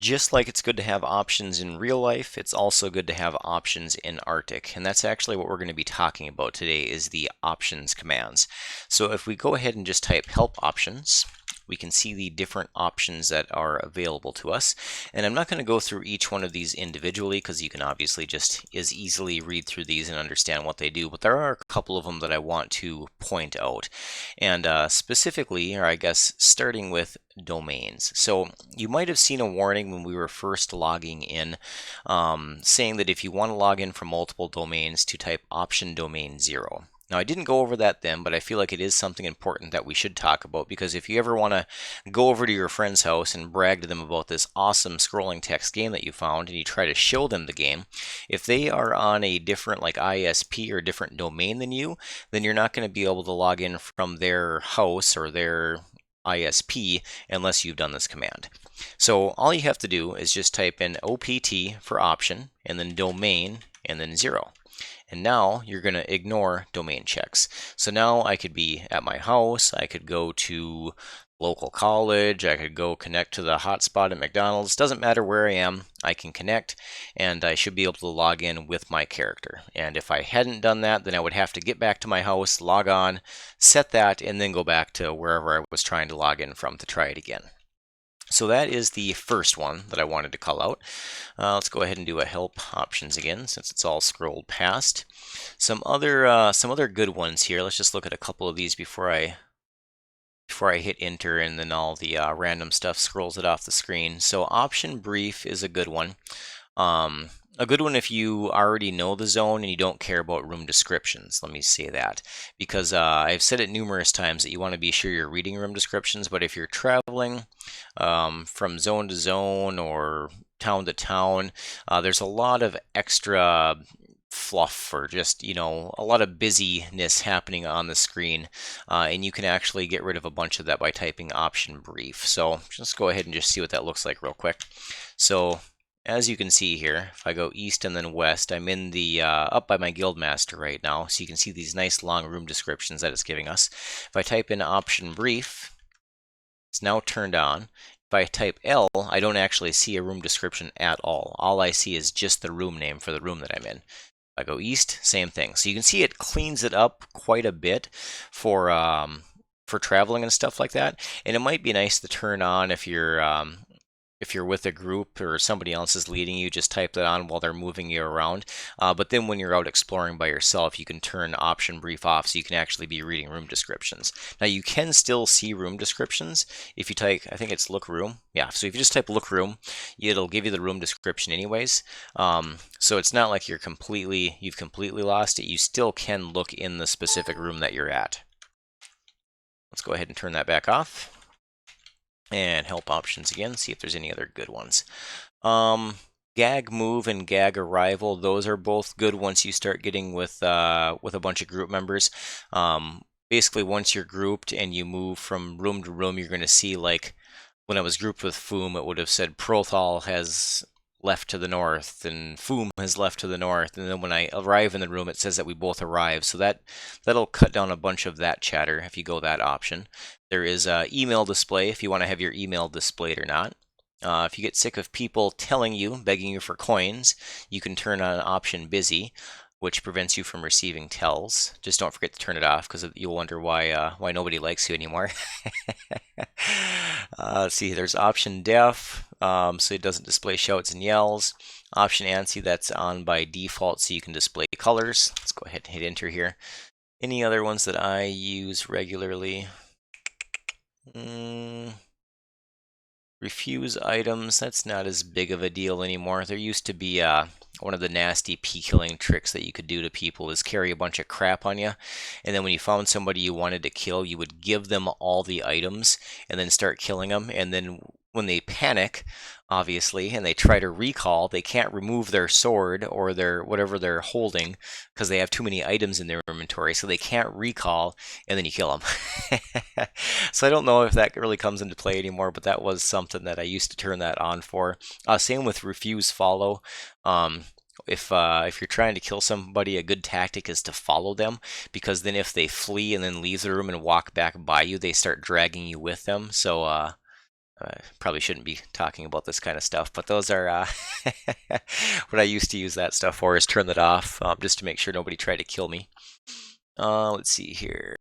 Just like it's good to have options in real life, it's also good to have options in Arctic. And that's actually what we're going to be talking about today is the options commands. So if we go ahead and just type help options, we can see the different options that are available to us. And I'm not going to go through each one of these individually because you can obviously just as easily read through these and understand what they do. But there are a couple of them that I want to point out. And specifically, or I guess starting with domains. So you might have seen a warning when we were first logging in saying that if you want to log in from multiple domains to type option domain 0. Now, I didn't go over that then, but I feel like it is something important that we should talk about because if you ever want to go over to your friend's house and brag to them about this awesome scrolling text game that you found and you try to show them the game, if they are on a different like ISP or different domain than you, then you're not going to be able to log in from their house or their ISP unless you've done this command. So all you have to do is just type in OPT for option and then domain and then 0. And now you're going to ignore domain checks. So now I could be at my house, I could go to local college, I could go connect to the hotspot at McDonald's. Doesn't matter where I am, I can connect and I should be able to log in with my character. And if I hadn't done that, then I would have to get back to my house, log on, set that, and then go back to wherever I was trying to log in from to try it again. So that is the first one that I wanted to call out. Let's go ahead and do a help options again since it's all scrolled past. Some other good ones here. Let's just look at a couple of these before I hit enter and then all the random stuff scrolls it off the screen. So option brief is a good one. A good one if you already know the zone and you don't care about room descriptions. Let me say that because I've said it numerous times that you want to be sure you're reading room descriptions, but if you're traveling from zone to zone or town to town, there's a lot of extra fluff or just a lot of busyness happening on the screen and you can actually get rid of a bunch of that by typing option brief. So just go ahead and just see what that looks like real quick. So as you can see here, if I go east and then west, I'm in the up by my guild master right now, so you can see these nice long room descriptions that it's giving us. If I type in option brief, it's now turned on. If I type L, I don't actually see a room description at all. All I see is just the room name for the room that I'm in. If I go east, same thing. So you can see it cleans it up quite a bit for traveling and stuff like that. And it might be nice to turn on if you're with a group or somebody else is leading you, just type that on while they're moving you around. But then when you're out exploring by yourself, you can turn option brief off so you can actually be reading room descriptions. Now you can still see room descriptions if you type, I think it's look room. Yeah, so if you just type look room, it'll give you the room description anyways. So it's not like you've completely lost it. You still can look in the specific room that you're at. Let's go ahead and turn that back off. And help options again, see if there's any other good ones. Gag move and gag arrival, those are both good once you start getting with a bunch of group members. Basically, once you're grouped and you move from room to room, you're going to see, like when I was grouped with Foom, it would have said Prothal has left to the north and Foom has left to the north, and then when I arrive in the room it says that we both arrived. So that'll cut down a bunch of that chatter if you go that option. There is email display if you want to have your email displayed or not. If you get sick of people telling you, begging you for coins, you can turn on option busy, which prevents you from receiving tells. Just don't forget to turn it off because you'll wonder why nobody likes you anymore. Let's see, there's option deaf, so it doesn't display shouts and yells. Option ANSI, that's on by default, so you can display colors. Let's go ahead and hit enter here. Any other ones that I use regularly? Refuse items, that's not as big of a deal anymore. There used to be one of the nasty pea-killing tricks that you could do to people is carry a bunch of crap on you, and then when you found somebody you wanted to kill, you would give them all the items and then start killing them, and then when they panic, obviously, and they try to recall, they can't remove their sword or their whatever they're holding because they have too many items in their inventory, so they can't recall, and then you kill them. So I don't know if that really comes into play anymore, but that was something that I used to turn that on for. Same with refuse follow. If you're trying to kill somebody, a good tactic is to follow them, because then if they flee and then leave the room and walk back by you, they start dragging you with them. So Probably shouldn't be talking about this kind of stuff, but those are what I used to use that stuff for, is turn that off, just to make sure nobody tried to kill me. Let's see here.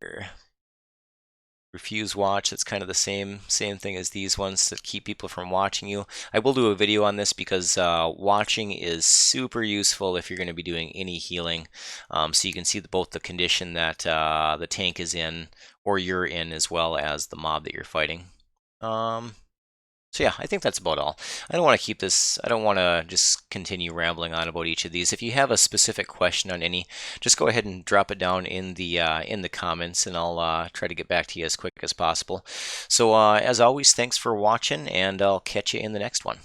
Refuse watch, that's kind of the same thing as these ones that keep people from watching you. I will do a video on this because watching is super useful if you're going to be doing any healing. So you can see both the condition that the tank is in, or you're in, as well as the mob that you're fighting. So yeah, I think that's about all. I don't want to keep this, I don't want to just continue rambling on about each of these. If you have a specific question on any, just go ahead and drop it down in the comments, and I'll try to get back to you as quick as possible. So as always, thanks for watching, and I'll catch you in the next one.